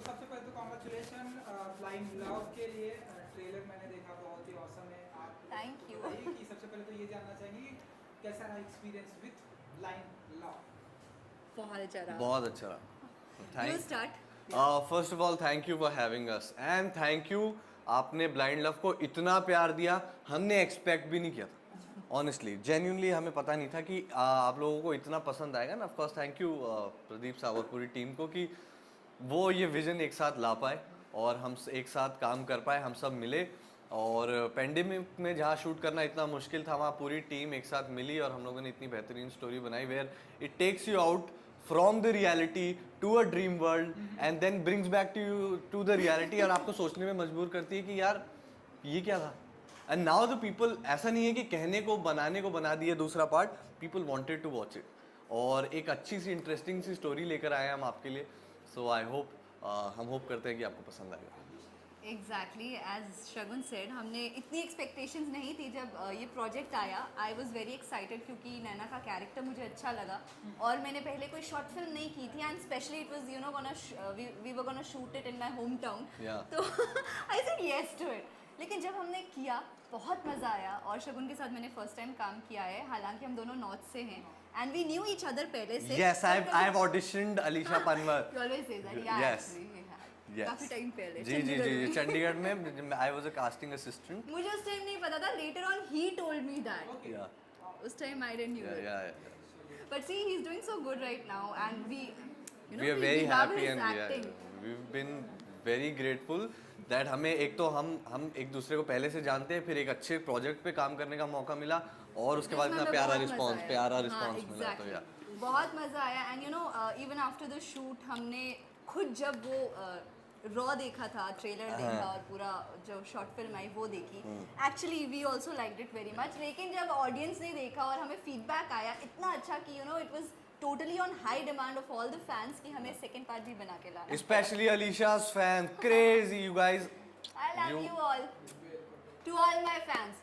सबसे पहले तो कॉन्ग्रेचुलेशन ब्लाइंड लव के लिए। ट्रेलर मैंने देखा, बहुत ही ऑसम है। आप Thank you. बताइए कि सबसे पहले तो ये जानना चाहेंगे कि कैसा रहा एक्सपीरियंस विथ ब्लाइंड लव। बहुत अच्छा रहा। बहुत अच्छा रहा। You start. First of all thank you for having us and thank you, आपने ब्लाइंड लव को इतना प्यार दिया, हमने एक्सपेक्ट भी नहीं किया था। ऑनेस्टली जेन्युइनली हमें पता नहीं था कि आप लोगों को इतना पसंद आएगा ना। Of course thank you Pradeep साहब और पूरी टीम को कि वो ये विजन एक साथ ला पाए और हम एक साथ काम कर पाए, हम सब मिले। और पेंडेमिक में जहाँ शूट करना इतना मुश्किल था, वहाँ पूरी टीम एक साथ मिली और हम लोगों ने इतनी बेहतरीन स्टोरी बनाई where it takes you out from the reality to a dream world and then brings back to you to the reality, और आपको सोचने में मजबूर करती है कि यार ये क्या था। एंड नाउ द पीपल, ऐसा नहीं है कि कहने को बनाने को बना दिए दूसरा part, people wanted to watch it और एक अच्छी सी इंटरेस्टिंग सी स्टोरी लेकर आए हम आपके लिए। सो आई होप, हम होप करते हैं कि आपको पसंद आएगा। एग्जैक्टली एज शगुन सेड, हमने इतनी एक्सपेक्टेशंस नहीं थी जब ये प्रोजेक्ट आया। आई वॉज वेरी एक्साइटेड क्योंकि नैना का कैरेक्टर मुझे अच्छा लगा और मैंने पहले कोई शॉर्ट फिल्म नहीं की थी and specially it was you know gonna we were gonna shoot it in my hometown. Yeah. तो I said yes to it. लेकिन जब हमने किया बहुत मज़ा आया और शगुन के साथ मैंने फर्स्ट टाइम काम किया है, हालांकि हम दोनों नॉर्थ से हैं and we knew each other पहले से। Yes, I've auditioned Alisha Panwar. You always say that. Yeah, Yes. actually, we had. Yes. काफी टाइम पहले जी जी जी चंडीगढ़ में I was a casting assistant. मुझे उस टाइम नहीं पता था, later on he told me that. Okay. या उस टाइम आई डिडंट न्यू या it, but see he is doing so good right now and we you know we are very happy and acting. We have been very grateful that हमें एक तो हम एक दूसरे को पहले से जानते हैं, फिर एक अच्छे प्रोजेक्ट पे काम करने का मौका मिला और उसके बाद इतना प्यारा रिस्पांस मिला। तो या बहुत मज़ा आया and you no even after the shoot हमने खुद जब वो रॉ देखा था, ट्रेलर देखा और पूरा जो शॉर्ट फिल्म आई वो देखी, actually we also like it very much. लेकिन जब ऑडियंस ने देखा और हमें फीडबैक आया इतना अच्छा कि you know it was totally on high demand of all the fans कि हमें सेकंड पार्ट भी बना के लाना। Specially Alicia's fan, crazy you guys. I love you all, to all my fans.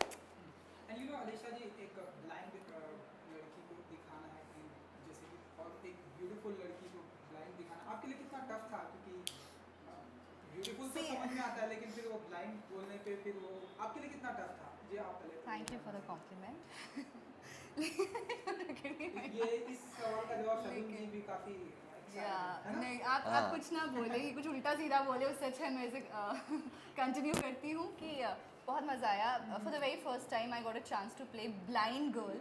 And you know Alisha ji, एक blind लड़की को दिखाना है कि जैसे कि, और एक ब्यूटीफुल लड़की को ब्लाइंड दिखाना आपके लिए कितना टफ था? क्योंकि ब्यूटीफुल तो समझ में आता है, लेकिन फिर वो ब्लाइंड बोलने पे फिर वो आपके लिए कितना टफ था? जी आप पहले thank you for the compliment. ये इस सवाल का जवाब शगुन जी भी काफी या नहीं, आप कुछ ना बोले, ये कुछ उल्टा सीधा बोले, उससे अच्छा मैं इसे कंटिन्यू करती हूँ कि बहुत मज़ा आया। For the very first time I got a chance to play blind girl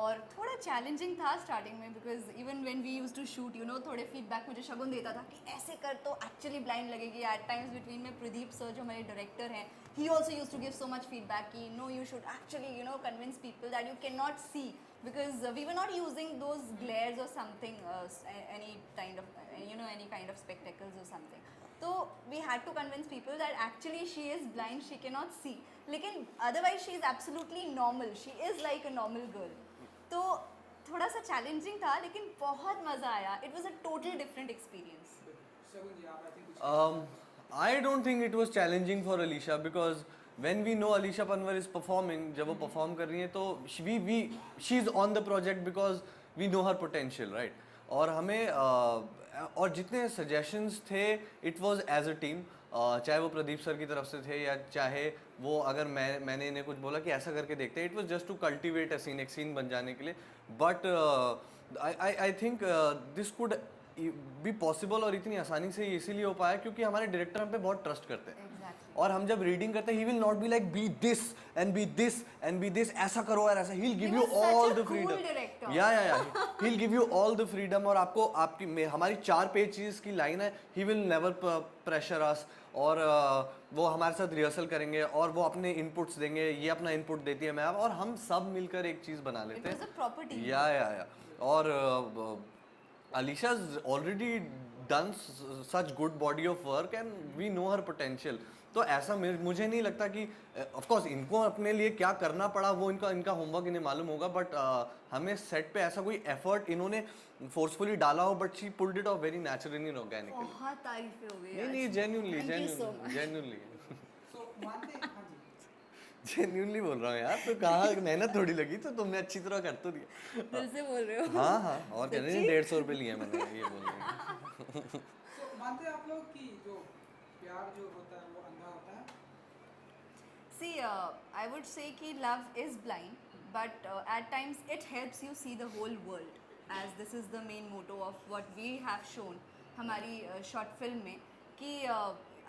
और थोड़ा चैलेंजिंग था स्टार्टिंग में because even when we used to shoot you know थोड़े फीडबैक मुझे शगुन देता था कि ऐसे कर तो एक्चुअली ब्लाइंड लगेगी। एट टाइम्स बिटवीन में प्रदीप सर जो हमारे डायरेक्टर हैं, he also use to give so much feedback कि no you should actually you know convince people that you can not see because we were not using those glares or something any kind of spectacles or something. So we had to convince people that actually she is blind, she cannot see, lekin otherwise she is absolutely normal, she is like a normal girl. तो थोड़ा सा challenging था लेकिन बहुत मज़ा आया। It was a total different experience. Shagun ji आप I think कुछ I don't think it was challenging for Alisha because when we know Alisha Panwar is performing, जब वो perform कर रही है तो she is on the project because we know her potential, right? और हमें और जितने suggestions थे it was as a team, चाहे वो प्रदीप सर की तरफ से थे या चाहे वो अगर मैंने इन्हें कुछ बोला कि ऐसा करके देखते हैं, it was just to cultivate a scene, एक सीन बन जाने के लिए। But I think this could be possible और इतनी आसानी से इसीलिए हो पाया क्योंकि हमारे डायरेक्टर हम पे बहुत ट्रस्ट करते हैं। और हम जब रीडिंग करते हैं he will not be like be this and be this and be this, ऐसा करो और ऐसा, he will give you all the freedom. या he will give you all the freedom और आपको आपकी हमारी 4 पेजेस की लाइन है, he will never pressure us और वो हमारे साथ रिहर्सल करेंगे और वो अपने इनपुट्स देंगे, ये अपना इनपुट देती है मैम और हम सब मिलकर एक चीज़ बना लेते हैं। या और Alicia's already done such good body of work and we know her potential. तो ऐसा मुझे नहीं लगता कि ऑफ कोर्स इनको अपने लिए क्या करना पड़ा वो इनका होमवर्क इन्हें मालूम होगा, बट हमें सेट पे ऐसा कोई एफर्ट इन्होंने फोर्सफुली डाला हो, but she pulled it of very naturally and organically. बहुत तारीफें हो गई। नहीं जेन्युइनली सो मानते हैं। हाँ जी जेन्युइनली बोल रहा हूँ यार, तो कहाँ मेहनत थोड़ी लगी, तो तुमने अच्छी तरह कर तो दिया। दिल से बोल रहे हो। हाँ और कह रहे हैं 150 रुपये लिए मैंने, ये बोल रहे हैं। मानते हैं आप लोग कि जो प्यार जो होता है वो अंधा होता है? See, I would say कि love is blind, but at times it helps you see the whole world, as this is the main motto of what we have shown हमारी शॉर्ट फिल्म में कि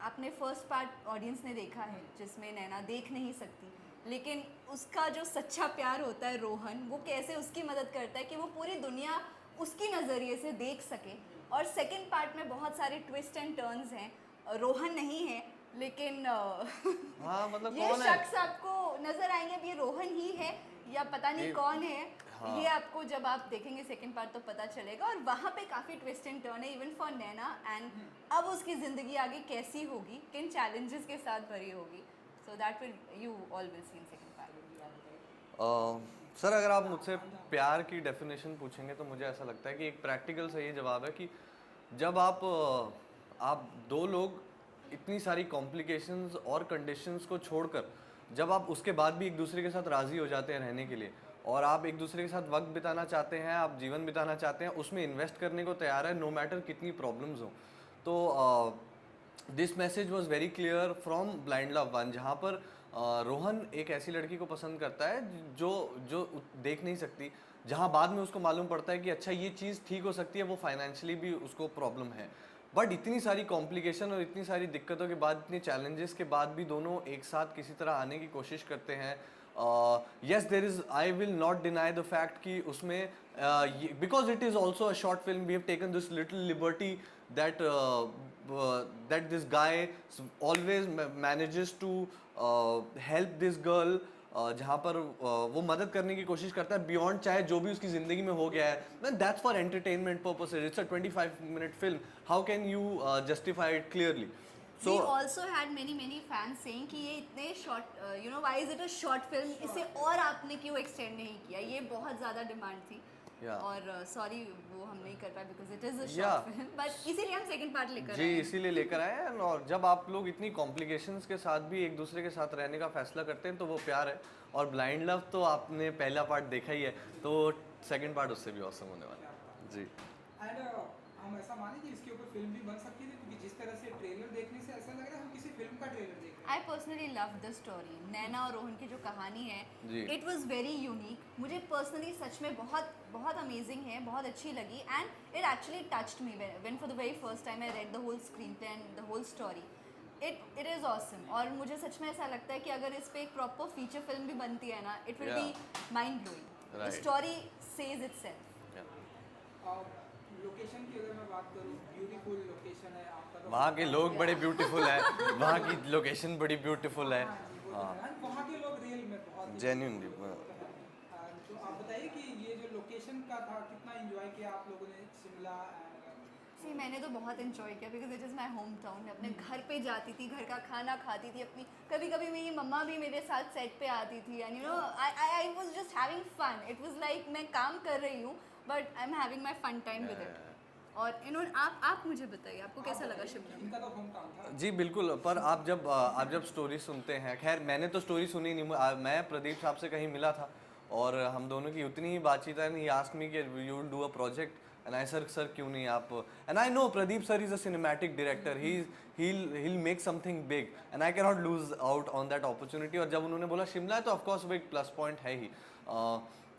आपने फर्स्ट पार्ट ऑडियंस ने देखा है जिसमें नैना देख नहीं सकती, लेकिन उसका जो सच्चा प्यार होता है रोहन, वो कैसे उसकी मदद करता है कि वो पूरी दुनिया उसकी नज़रिए से देख सके। और सेकंड पार्ट में बहुत सारे ट्विस्ट एंड टर्न्स हैं, रोहन नहीं है लेकिन हाँ मतलब ये कौन है? शख्स आपको नजर आएंगे, अब ये रोहन ही है या पता नहीं कौन है। हाँ। ये आपको जब आप देखेंगे सेकंड पार्ट तो पता चलेगा। और वहाँ पे काफ़ी ट्विस्ट एंड टर्न है इवन फॉर नैना, एंड अब उसकी ज़िंदगी आगे कैसी होगी, किन चैलेंजेस के साथ भरी होगी, so that will you all will see in second part. Sir अगर आप मुझसे प्यार की डेफिनेशन पूछेंगे तो मुझे ऐसा लगता है कि एक प्रैक्टिकल सा ये जवाब है कि जब आप दो लोग इतनी सारी कॉम्प्लिकेशंस और कंडीशंस को छोड़कर जब आप उसके बाद भी एक दूसरे के साथ राज़ी हो जाते हैं रहने के लिए, और आप एक दूसरे के साथ वक्त बिताना चाहते हैं, आप जीवन बिताना चाहते हैं, उसमें इन्वेस्ट करने को तैयार है नो मैटर कितनी प्रॉब्लम्स हो, तो this message was very clear from blind love one, जहाँ पर रोहन एक ऐसी लड़की को पसंद करता है जो देख नहीं सकती, जहाँ बाद में उसको मालूम पड़ता है कि अच्छा ये चीज़ ठीक हो सकती है, वो फाइनेंशियली भी उसको प्रॉब्लम है, बट इतनी सारी कॉम्प्लिकेशन और इतनी सारी दिक्कतों के बाद, इतने चैलेंजेस के बाद भी दोनों एक साथ किसी तरह आने की कोशिश करते हैं। yes there is, I will not deny the fact कि उसमें because it is also a short film, we have taken this little liberty that that this guy always manages to help this girl, जहाँ पर वो मदद करने की कोशिश करता है बियॉन्ड चाहे जो भी उसकी ज़िंदगी में हो गया है। That's for entertainment purposes, it's a 25-minute film, how can you justify it clearly? We also had many fans saying कि ये इतने short, you know, why is it a short film? इसे और आपने क्यों extend नहीं किया? ये बहुत ज़्यादा डिमांड थी। और सॉरी वो हम नहीं कर पाए because it is a short film, but इसीलिए हम सेकंड पार्ट लेकर आए। जी इसीलिए लेकर आए हैं। और जब आप लोग इतनी कॉम्प्लिकेशंस के साथ भी एक दूसरे के साथ रहने का फैसला करते हैं तो वो प्यार है। और ब्लाइंड लव तो आपने पहला पार्ट देखा ही है, तो सेकंड पार्ट उससे भी औसम होने वाला है। जी एंड हम ऐसा माने कि इसके ऊपर फिल्म भी बन सकती है, क्योंकि जिस तरह से ट्रेलर देखने से ऐसा लग रहा है हम किसी फिल्म का ट्रेलर देख रहे हैं। I personally love the story. नैना और रोहन की जो कहानी है, it was very unique. मुझे personally सच में बहुत amazing है, बहुत अच्छी लगी, and it actually touched me when for the very first time I read the whole screenplay and the whole story. It is awesome. और मुझे सच में ऐसा लगता है कि अगर इस पे एक proper feature film भी बनती है ना, it will be mind blowing. The story says itself. Location की अगर मैं बात करूँ, ब्यूटीफुल लोकेशन है आपका, तो वहाँ के लोग बड़े ब्यूटीफुल हैं, वहाँ की लोकेशन बड़ी ब्यूटीफुल है। वहाँ के लोग रियल में बहुत जेन्युइनली। तो आप बताइए कि ये जो लोकेशन का था कितना एंजॉय किया आप लोगों ने शिमला? सी मैंने तो बहुत इन्जॉय किया because it is my home town. मैं अपने घर पे जाती थी, घर का खाना खाती थी अपनी, कभी कभी मेरी मम्मा भी मेरे साथ सेट पे आती थी, and you know I was just having fun. It was like मैं काम कर रही हूँ but I am having my fun time with it. और इन्होंने आप मुझे बताइए आपको कैसा लगा शिमला? इनका तो होम टाउन था। जी बिल्कुल, पर आप जब स्टोरी सुनते हैं, खैर मैंने तो स्टोरी सुनी नहीं, मैं प्रदीप साहब से कहीं मिला था और हम दोनों की उतनी ही बातचीत है, ही आस्क्ड मी कि you will do a project, and I sir क्यों नहीं आप, and I know Pradeep sir is a cinematic director, he'll make something big and I cannot lose out on that opportunity। और जब उन्होंने बोला शिमला है तो ऑफ कोर्स वो एक प्लस पॉइंट है ही,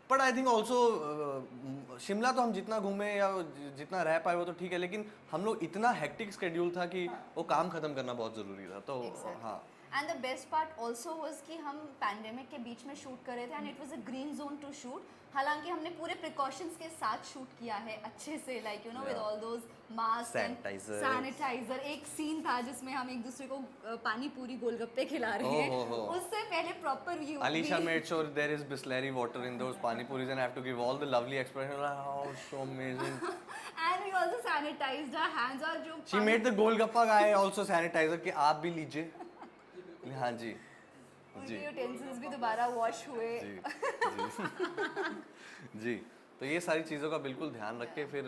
but I think also Shimla तो हम जितना घूमे या जितना रह पाए वो तो ठीक है, लेकिन हम लोग इतना हेक्टिक स्केड्यूल था कि वो काम ख़त्म करना बहुत ज़रूरी था, तो हाँ। And the best part also was कि हम पैंडेमिक के बीच में शूट कर रहे थे and it was a green zone to shoot. हालांकि हमने पूरे प्रिकॉशंस के साथ शूट किया है अच्छे से, like you know with all those mask and sanitizer. एक सीन था जिसमें हम एक दूसरे को पानी पूरी गोलगप्पे खिला रहे हैं, उससे पहले proper view. Alisha made sure there is Bisleri water in those pani puris and I have to give all the lovely expressions like oh so amazing and we also sanitized our hands। और जो she made the golgappa guy also sanitizer कि आप भी लीजिए। हाँ जी उनके utensils भी दोबारा वॉश हुए। जी तो ये सारी चीज़ों का बिल्कुल ध्यान रख के फिर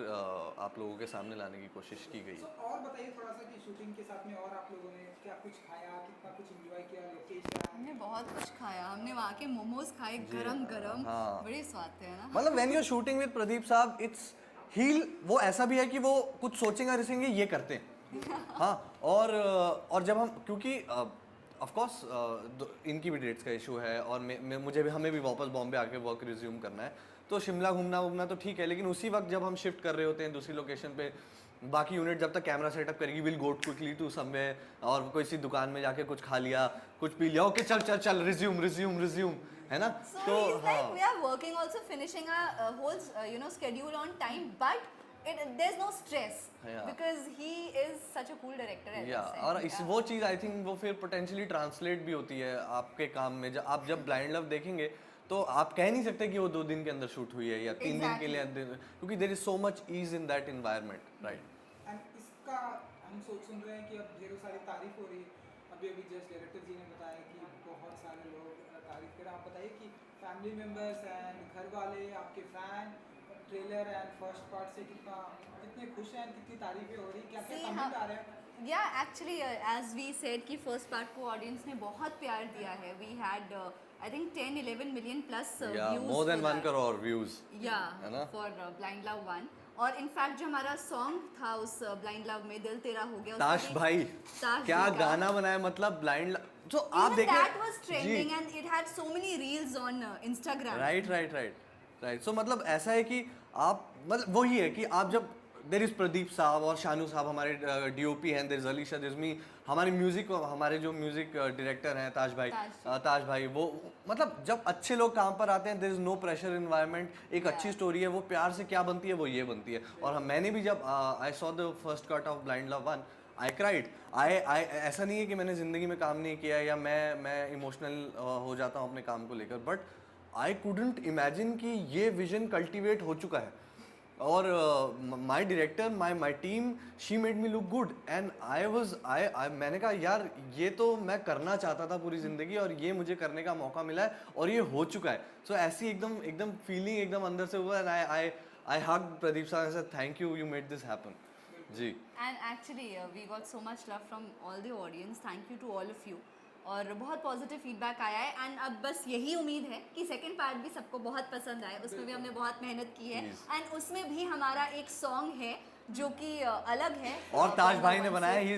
आप लोगों के सामने लाने की कोशिश की गई। और बताइए थोड़ा सा कि शूटिंग के साथ में और आप लोगों ने क्या कुछ खाया, कितना कुछ एंजॉय किया, लोकेशन? हमने बहुत कुछ खाया, हमने वहाँ के मोमोज खाए गरम गरम, बड़े स्वाद थे ना। मतलब when you are shooting with Pradeep साहब, इट्स वो ऐसा भी है कि वो कुछ सोचेंगे रिसेंगे ये करते हैं, हाँ और जब हम क्योंकि ऑफ कोर्स इनकी भी डेट्स का इशू है और मुझे भी हमें भी वापस बॉम्बे आके वर्क रिज्यूम करना है, तो शिमला घूमना तो ठीक है, लेकिन उसी वक्त जब हम शिफ्ट कर रहे होते हैं दूसरी लोकेशन पे, बाकी यूनिट जब तक कैमरा सेटअप करेगी will go quickly to somewhere और कोई सी दुकान में जाके कुछ खा लिया, कुछ पी लिया, ओके चल चल चल रिज्यूम है ना। So तो he's like, we are working also, finishing a whole schedule on time, but there's no stress Yeah. because he is such a cool director. as I या said. और इस Yeah. वो चीज़ आई थिंक वो फिर potentially translate भी होती है आपके काम में। जब आप ब्लाइंड लव देखेंगे तो आप कह नहीं सकते कि वो 2 दिन के अंदर शूट हुई है या 3 दिन के लिए, क्योंकि there is so much ease in that environment, right. And इसका हम सुन रहे हैं कि अब ढेरों सारी तारीफ हो रही है, अभी जस्ट डायरेक्टर जी ने बताया कि बहुत सारे लोग तारीफ कर रहे हैं। आप बताइए कि फैमिली मेम्बर्स एंड घर वाले, आपके fan trailer and first part से कितने खुश हैं, कितनी तारीफें हो रही, क्या क्या See, कमेंट आ रहे हैं? Yeah, actually, as we said कि फर्स्ट पार्ट को ऑडियंस ने बहुत प्यार दिया है। We had I think 10-11 million plus या views more than for 1 that. Crore views. Yeah, है ना? for Blind Love 1. और इनफैक्ट जो हमारा सॉन्ग था उस ब्लाइंड लव में, दिल तेरा हो गया, उसका ताश भी- भाई ताश क्या जी का- गाना बनाया, मतलब ब्लाइंड जो आप Even देखें that was trending and it had so many reels on Instagram. Right. So मतलब ऐसा है कि आप मतलब वही है कि आप जब देर इज प्रदीप साहब और शानू साहब हमारे DOP हैं, there is Alisha, there is me, हमारे म्यूजिक हमारे जो म्यूजिक डायरेक्टर हैं ताज भाई वो मतलब जब अच्छे लोग काम पर आते हैं there is no pressure environment, एक अच्छी स्टोरी है, वो प्यार से क्या बनती है वो ये बनती है। और मैंने भी जब I saw the first cut of blind love 1 I cried. I ऐसा नहीं है कि मैंने ज़िंदगी में काम नहीं किया या मैं इमोशनल हो जाता हूँ अपने काम को लेकर, बट आई कुडंट इमेजिन कि ये विजन कल्टिवेट हो चुका है। और my director my team she made me look good and I मैंने कहा यार ये तो मैं करना चाहता था पूरी ज़िंदगी और ये मुझे करने का मौका मिला है और ये हो चुका है। सो ऐसी एकदम फीलिंग एकदम अंदर से हुआ एंड आई हग प्रदीप साहब से, thank you made this happen ji. And actually we got so much love from all the audience. Thank you to all of you. और बहुत पॉजिटिव फीडबैक आया है एंड अब बस यही उम्मीद है कि सेकंड पार्ट भी सबको बहुत पसंद आए। उसमें भी हमने बहुत मेहनत की है एंड उसमें भी हमारा एक सॉन्ग है जो कि अलग है और ताज भाई ने बनाया, ही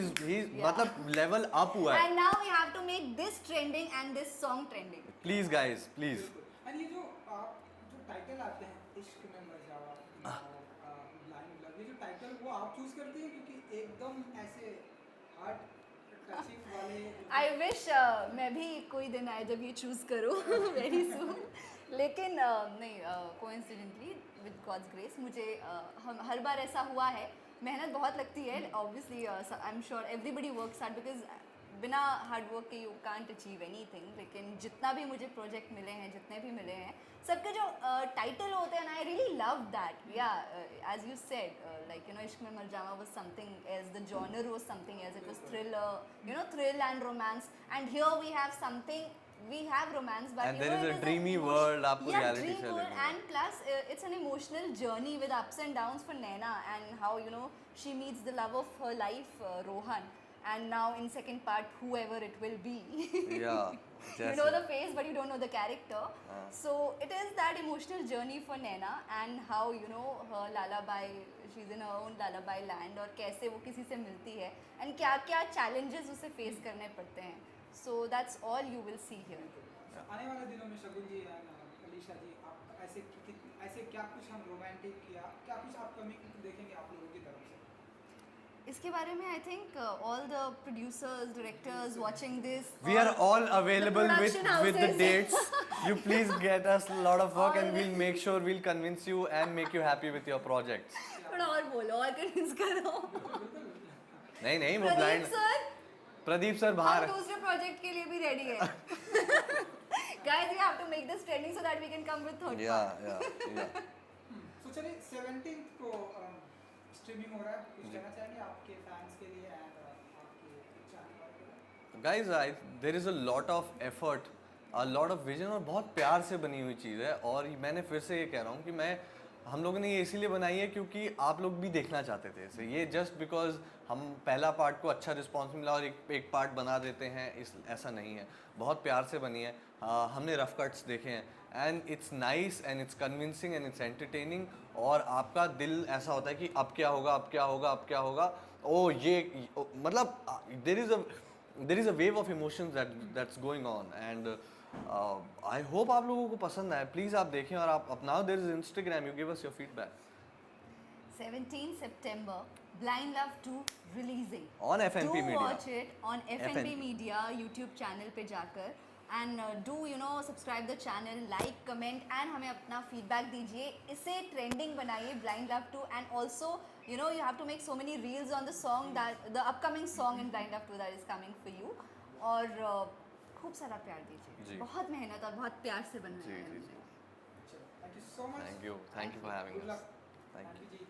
मतलब लेवल अप हुआ है। And now we have to make this trending and this song trending. Please guys please. And ये जो टाइटल आते हैं, इश्क में मर जावा, ब्लाइंड लव, ये जो टाइटल वो आप चूज करते हैं क्योंकि एकदम ऐसे हार्ट टचिंग वाले। आई विश मैं भी कोई दिन आए जब ये चूज़ करूँ वेरी सून, लेकिन नहीं, कोइंसिडेंटली विद गॉड्स ग्रेस मुझे हम हर बार ऐसा हुआ है। मेहनत बहुत लगती है obviously, I am sure everybody works hard because बिना हार्ड वर्क के यू कांट अचीव एनीथिंग। लेकिन जितना भी मुझे प्रोजेक्ट मिले हैं, जितने भी मिले हैं, सबके जो टाइटल होते हैं ना, आई रियली लव दैट। या एज यू सेड like इश्क में मर जावा was something as the genre was something as it was thriller, thrill and romance, and here we have something, we have romance but And there is it a is dreamy an world आपको yeah, reality dream से world, लगेगा। and plus it's an emotional journey with ups and downs for Naina and how she meets the love of her life, Rohan, and now in second part whoever it will be Yeah, you know the face but you don't know the character. So it is that emotional journey for Naina and how her lullaby, she's in her own lullaby land, और कैसे वो किसी से मिलती है and क्या क्या challenges उसे face करने पड़ते हैं. So that's all you will see here. आने वाले दिनों में शगुन जी एंड अलीशा जी, आप ऐसे क्या कुछ हम रोमांटिक या क्या कुछ अपकमिंग देखेंगे आप लोगों की तरफ से? इसके बारे में I think all the producers, directors watching this, We are all available with production the houses. dates. You please get us a lot of work All and we'll make sure we'll convince you and make you happy with your projects. थोड़ा और बोलो और convince करो. नहीं वो Pradeep blind sir, Pradeep sir बाहर हम दूसरे प्रोजेक्ट के लिए भी रेडी है. Guys, we have to make this trending so that we can come with third part. या तो चलिए 17th को स्ट्रीमिंग हो रहा है, कुछ कहना चाहेंगे आपके फैंस के लिए एंड आपके चैनल वाले? Guys there is a lot of effort, a lot of vision और बहुत प्यार से बनी हुई चीज़ है। और मैंने फिर से ये कह रहा हूँ कि हम लोगों ने ये इसीलिए बनाई है क्योंकि आप लोग भी देखना चाहते थे इसे। ये जस्ट बिकॉज हम पहला पार्ट को अच्छा रिस्पॉन्स मिला और एक पार्ट बना देते हैं, ऐसा नहीं है। बहुत प्यार से बनी है। हमने रफ कट्स देखे हैं and it's nice and it's convincing and it's entertaining. और आपका दिल ऐसा होता है कि अब क्या होगा, अब क्या होगा, अब क्या होगा। oh ये मतलब there is a wave of emotions that's going on, and I hope आप लोगों को पसंद आए. Please आप देखें और आप अपनाओ. There is Instagram, you give us your feedback. 17 September, Blind Love 2 releasing. On FNP do Media. watch it on FNP FNP. Media YouTube channel पे जाकर, and do subscribe the channel, like, comment, and हमें अपना feedback दीजिए. इसे trending बनाइए Blind Love 2, and also you have to make so many reels on the song, that the upcoming song in Blind Love 2 that is coming for you. और खूब सारा प्यार दीजिए. जी. बहुत मेहनत और बहुत प्यार से बनाया जी, है जी, हमने. जी. Thank you so much. Thank you for having Good us. luck. Thank you. Thank you ji.